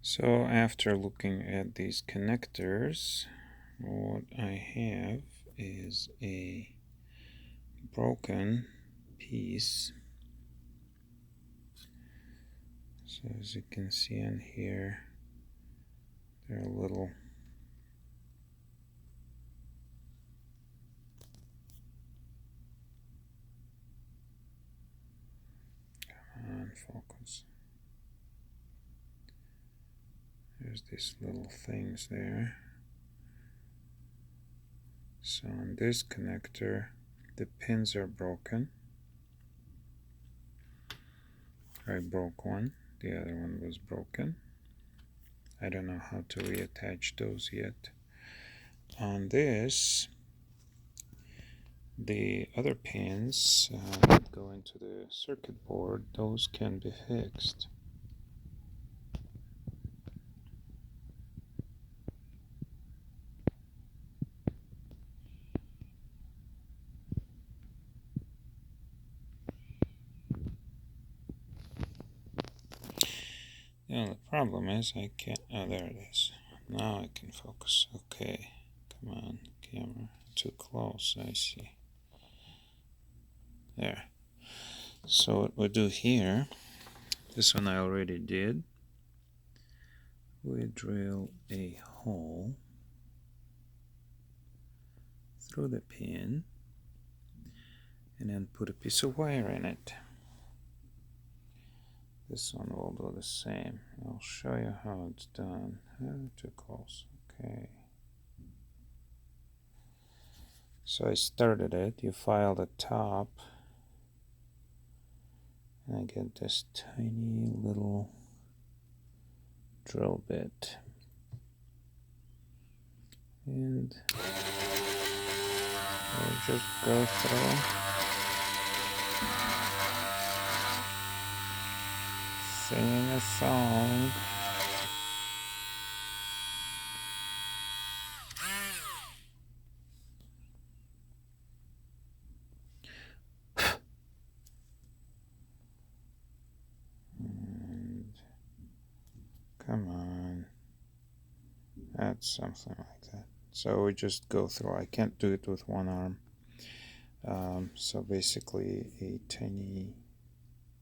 So after looking at these connectors, what I have is a broken piece. So as you can see in here, there are little focus. There's these little things there. So on this connector, the pins are broken. I broke one, the other one was broken. I don't know how to reattach those yet. On this, the other pins that go into the circuit board, those can be fixed. The only problem is I can't, oh there it is. Now I can focus. Okay, come on camera, too close, I see. There. So what we do here, this one I already did. We drill a hole through the pin and then put a piece of wire in it. This one will do the same. I'll show you how it's done. Too close. Okay. So I started it. You file the top. And I get this tiny little drill bit. And I'll just go through. Singing a song. And come on. That's something like that. So we just go through. I can't do it with one arm. So basically a tiny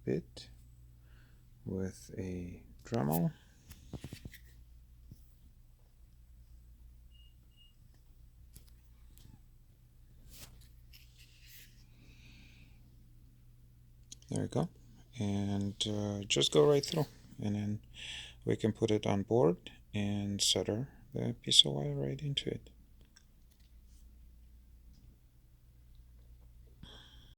bit with a Dremel. There we go. And just go right through. And then we can put it on board and solder the piece of wire right into it.